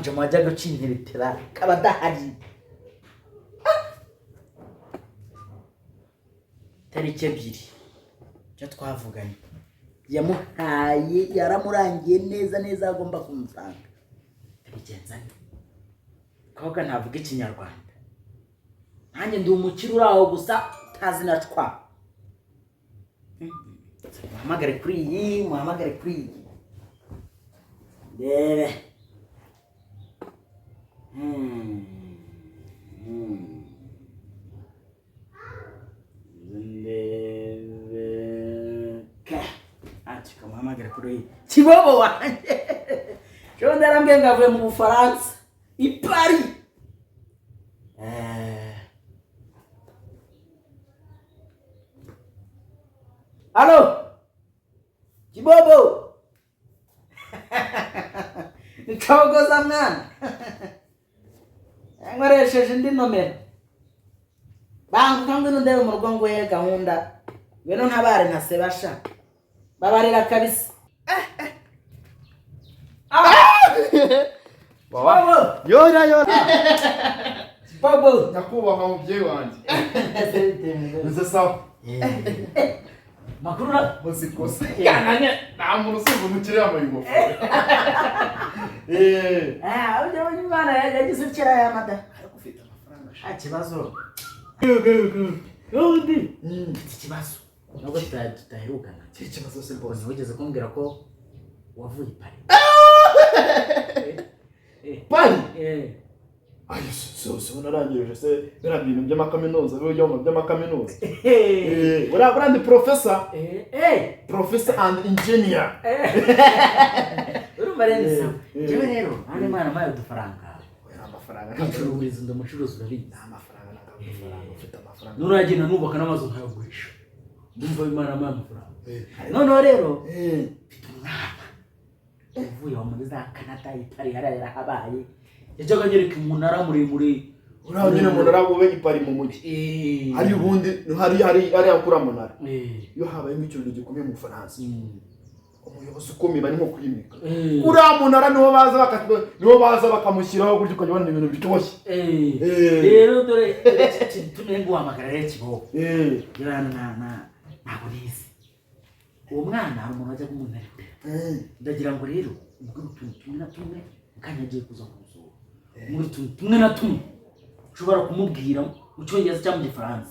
mujama wajyaga cinteretera kabadahari tariki 2 cyo twavuganye yamuhaye yaramurangiye neza agomba kumutanga tarigenzanye koga ntavuga ikinyarwanda nanjye ndi umukiri uraho gusa tazi nacwa muhamagare kuri iyi ndebe ati muhamagare kuri iyi kibobo wanjye cyo ndarambye ngavuye mu Bufaransa i Paris Allo Kibobo shogoza mwana ngoresheje ndi nomero banguka ngwino ndebe mu rugo ngwe gahunda ngwino ntabare ntasebasha babarira kabisa Baba yora Bobo nakubaha mubyeyi wanje nze sawa Makurura musikose yananye namuntu usubu mukire yamaye ingofero ujya w'Imana yagize ukira ya mata ariko ufite amafaranga kibazo undi ikibazo nubwo tutaherukana ikibazo se boss wigeze kumbwira ko wavuye Paris ayo so narangije se bera bintu by'amakaminuza byo mu by'amakaminuza urandi professor professor and engineer urumva rero jewe rero ane mwana mayo dufaranga amafaranga n'ubucuruzi ndamucuruzi urabizi amafaranga n'amafaranga ufite amafaranga nuragenda nubaka n'amazu nkayagurisha ndumva Imana mayo amafaranga none rero mfite umwana uvuye muri za Canada Paris yarahabaye yajaga nyereka umunara muremure urabona umunara ube ipari mu mujyi hari ubundi hari akura munara yo habaye n'icyo gikomeye mu Faransa umuyobozi ukomeye bari nko kuyimika uramunara niho baza bakamushyiraho gutyo ukabona ibintu bitoshye rero dore tumenye guhamagara rero kibo ntabwo nizi uwo mwana hari umuntu ajya kumunara ndagira ngo rero ubwo tumwe na tumwe kanyagiye kuza kumusura muri tumwe na tumwe ushobora kumubwira mu cyongereza cyangwa mu Gifaransa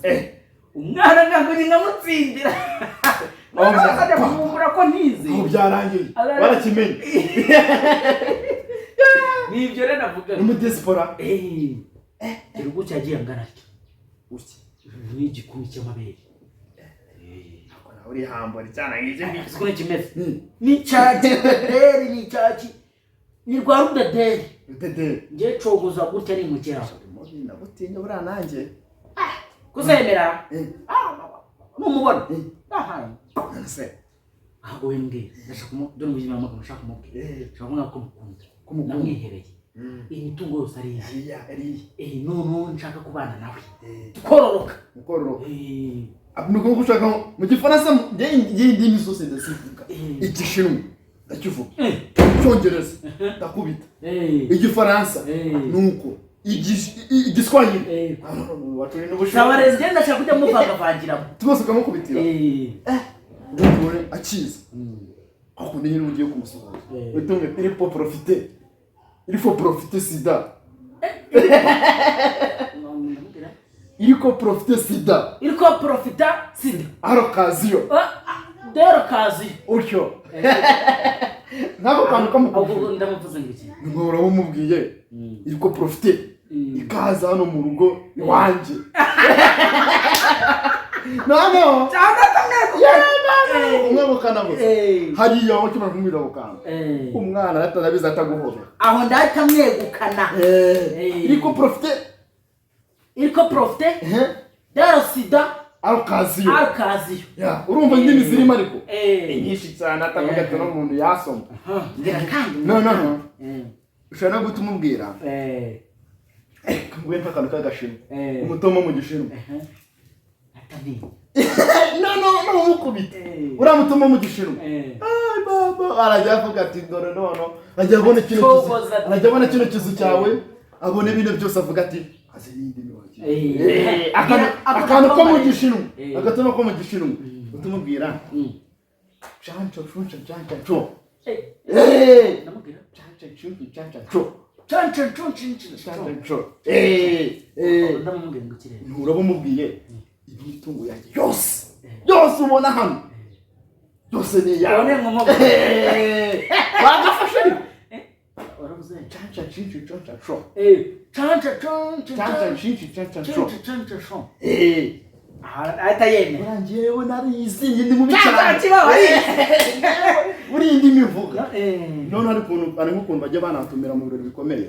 umwana ngango ni ngamutsindira akajya kumumbura ko ntizi aho byarangiye barakimenye nibyo rero navuga ni mu diaspora irugo cyagiye angana cyo uki ni igikumi cy'amabere uri hambari cyane ngije siko kimeze ni cyaci dederi ni cyaci ni rwarudederi nge cogoza gutya ari mukera ndagutinya bura nanjye kuzemera numubona se aho wembwe ndashaka dore ubuzima bw'amaguru nshaka kumubwira nshaka kumubwira ko mukunda namwihereye imitungo yose ari none nshaka kubana nawe kororoka nuko gushaka mu Gifaransa ndimi zose ndasivuga igishinwa ndakivuga icyongereza ndakubita igifaransa nuko igiswahili waturi n'ubushobozi ngenda ndashaka kujya muvangavangiramo twose ukamukubitira ndumva akiza ako ni nyine ugiye kumusohoza utumwe il faut profiter sida il faut profiter sida arocasio utyo nako kantu kamukubwira ndamuvuze ngiki ngora umubwiye il faut profiter ikaza hano mu rugo iwanje no cyangwa umwabukana bose hariya aho kimara kumwira bukana umwana atanabiza ataguhobera aho ndatamwegukana il faut profiter dero sida arocasio ya urumva indimi zirimo ariko nyinshi cyane atavuga ati no muntu yasoma ngira kandi no ushaka gutumubwira ngwe mpaka kagashimo umutomo mu gishimo atabi no mukubite uramutomo mu gishimo ay baba arajya avuga ati dore nono ajya abona kino kizu cyawe abone ibintu byose avuga ati azi n'indi miwaki akantu ko mu gishinwa agatuma ko mu gishinwa utumubwira chancho namubwira chancho ndamubwira ngo kirere urabumubwiye imitungo yanjye yose ubona hano yose ni yawe one ngomo bagafashe warabuze chancho ahita yemera urangiyewe narizi ndi mu bicara uri indi mivuga none ari nk'ukuntu bajya banatumira mu birori bikomeye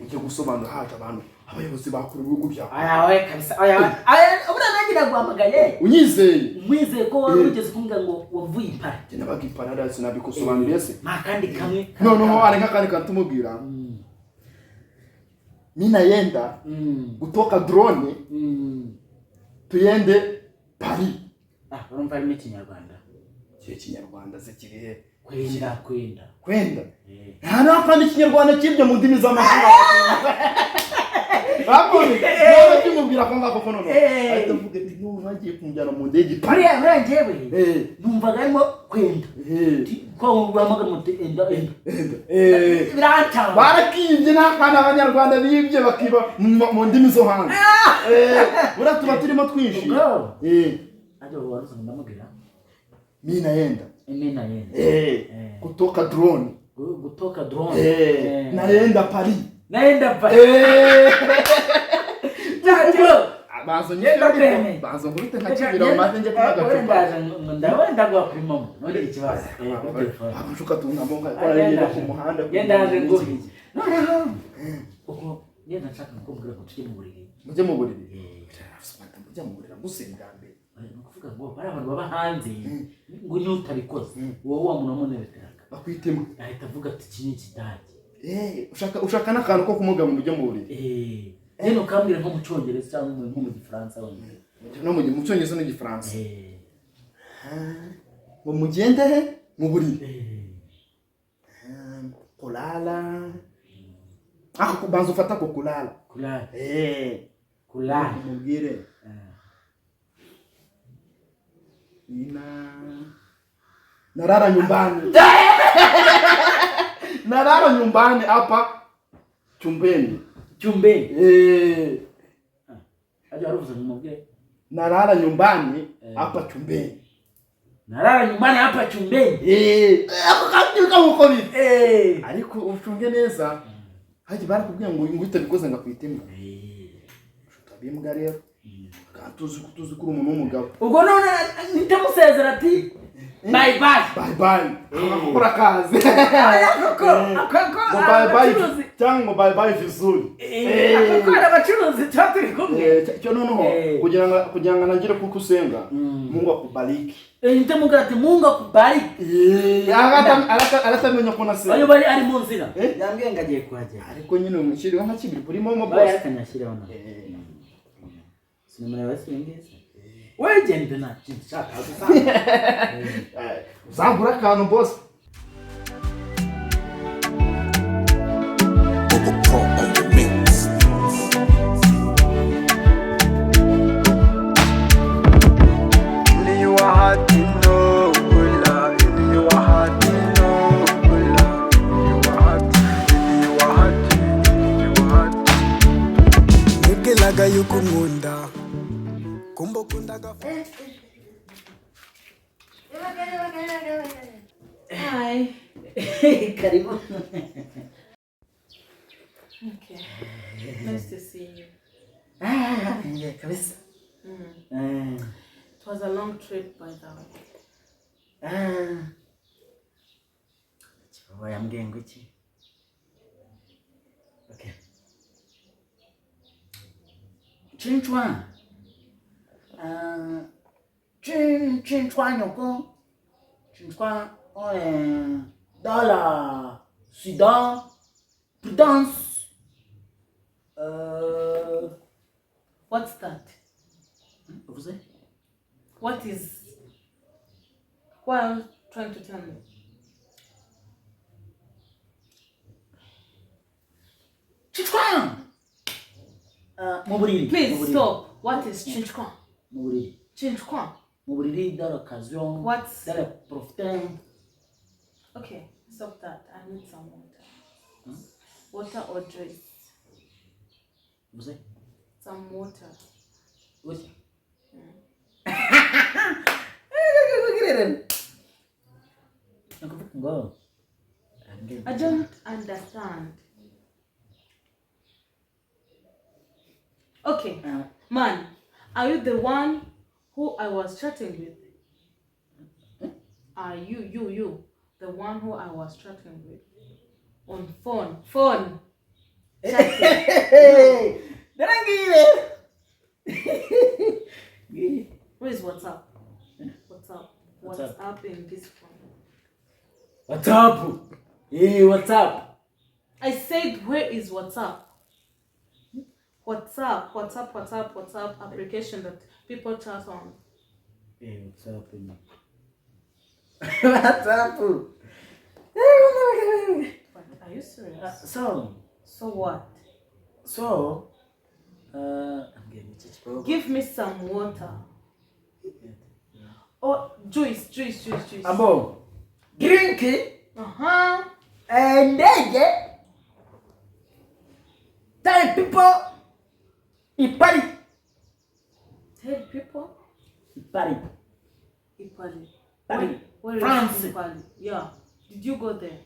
ujye gusobanura haje abantu abayobozi bakuru b'ibihugu byabo ayawe kabisa ubura nagira guhamagaye unyizeye ko wari ugeze kumbwira ngo wavuye ipara njye nabaga ipara rero sinabikusobanuriye se nta kandi kamwe noneho ari nk'akandi katumubwira mina yenda gutoka drone tuyende Paris. Urumva ari Kinyarwanda. Kinyarwanda se kirihe? Kwenda. Hano kandi Kinyarwanda kibyo mu ndimi z'amahanga. Bakoni. None kimubwira ko ngako kono. Ahita mvuga ati no nagiye kumujyana mu ndege Paris yaranjewe. Numvaga arimo kwenda. Ko uramaga mu enda. Birata. Barakibye nakana abanyarwanda bibye bakiba mu ndimi zo hanze. Bura tuba turimo twinshi. Ajo warusa ndamubwira. Mina yenda. Kutoka drone. Naenda Paris. Bazo nyenda bazo ngurute nkakibira maze nje kunaga ndawenda gwa primo none ikibazo abashuka tungamonga kwara ku muhanda yendaje ngubi none uko yenda nshaka kubwira ko tujye mu buriri mujye mu buriri mujye mu buriri gusengambe nukuvuga ngo bari abantu baba hanze ngo nyutabikoze wowe wa muntu amonereteraga bakwitema ahita avuga ati iki ni kidage ushaka nakantu ko kumuga mu mujye mu buriri Neno kambira nko mu Cyongereza cyangwa nko mu Gifaransa wone. No mu Cyongereza no Gifaransa. Ngo mugende he mu buriri. Kulala. Kubanza ufata ko kulala. Kulala. Mubwire. Narara nyumbani. Narara nyumbani hapa chumbeni. Aje aruvuza nimubwire. Narara nyumbani hapa chumbeni. Ako kabyuka mukori. Ariko ushunge neza. Haje barakubwiye ngo ngwite bikoze ngakwitema. Shutabimbwa rero. Kantuzi kuri umuntu w'umugabo. Ubwo none nitamusezera ati bye bye. Akora kazi. Bye cyangwa bye vizuri. Akora abacuruzi cyaturi kumwe. Cyo noneho kugira ngo nangire kuko usenga Mungu akubariki. Nitamugira ati Mungu akubariki. Aratamenya ko nasenga. Ayo bari ari mu nzira. Yambwiye ngagiye kuhagera. Ariko nyine umushyiriho nka kibiri kuri momo boss. Bayakanyashiraho na. Sinumara basengeza. Wegende na chaka Zambura kantu boss. Nibwiraga yuko nkunda kumbo kundaga Hi. Karibu. Okay. Nice to see you. Yeah, kabisa. It was a long trip by the way. Chihuahua yambwiye ngo iki? Okay. Chinchwa. Chinchwa nyoko. Chinchwa dollar Sudan prudence. What's that? Vous savez? What are you trying to tell me? Chinchkwan! Moburiri. Please stop. What is chinchkwan? Moburiri. Chinchkwan. Moburiri, dans l'occasion. What's... Dans le profiter. Okay, stop that. I need some water. Water or drink? Vous savez? Some water. Oui. I don't understand. Okay, man, are you the one who I was chatting with? Are you, the one who I was chatting with? On phone. Chatting. Where is WhatsApp? What's up in this phone? What's up? Hey, what's up? I said, where is WhatsApp? WhatsApp application that people chat on. Hey, what's up? What's up? Are you serious? So What? So, I'm getting it. Give me some water. Oh, juice. Abo, drink it. And then tell people Ipari. Tell people? Ipari. Where is France. Ipali? Yeah. Did you go there?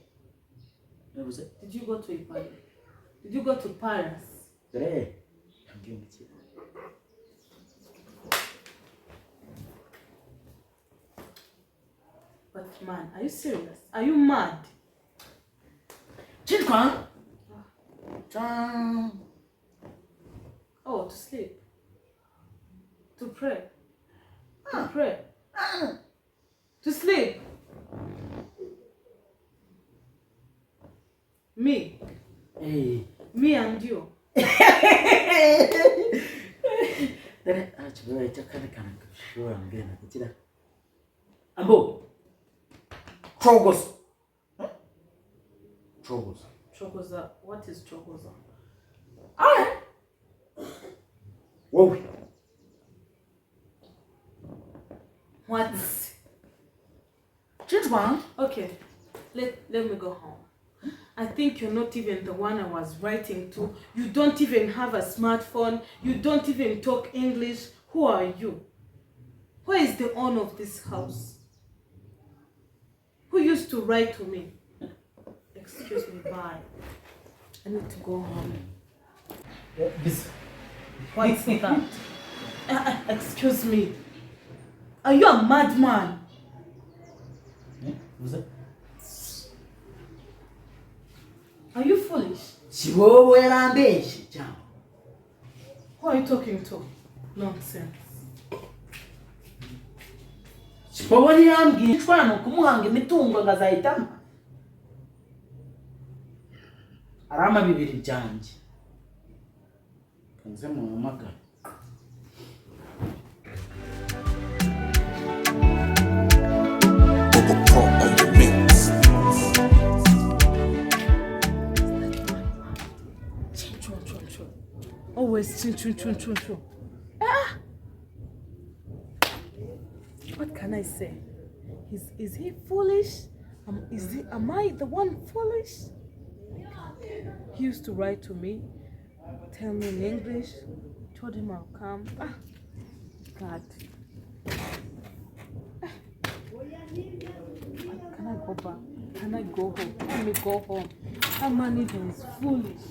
What was it? Did you go to Ipali? Did you go to Paris? Today. I'm giving it. But man, are you serious? Are you mad? Chinchkwan. Oh, to sleep. To pray. To pray. To sleep. Me. Hey. Me and you. Ambo. Shogoza. Shogoza. Shogoza. What is shogoza? Whoa. What? Chinchkwan. Okay. Let me go home. I think you're not even the one I was writing to. You don't even have a smartphone. You don't even talk English. Who are you? Where is the owner of this house? Who used to write to me? Excuse me, bye. I need to go home. What's that? Excuse me. Are you a madman? What's that? Are you foolish? Who are you talking to? Nonsense. Sipoboni yambwiye cwana kumuhanga imitungo ngazahitamo. Arama bibiri byanje. Kanze mu magana. Always chun. What can I say? Is he foolish? Am I the one foolish? He used to write to me, tell me in English, told him I'll come. God. Can I go back? Can I go home? Let me go home. That man even is foolish.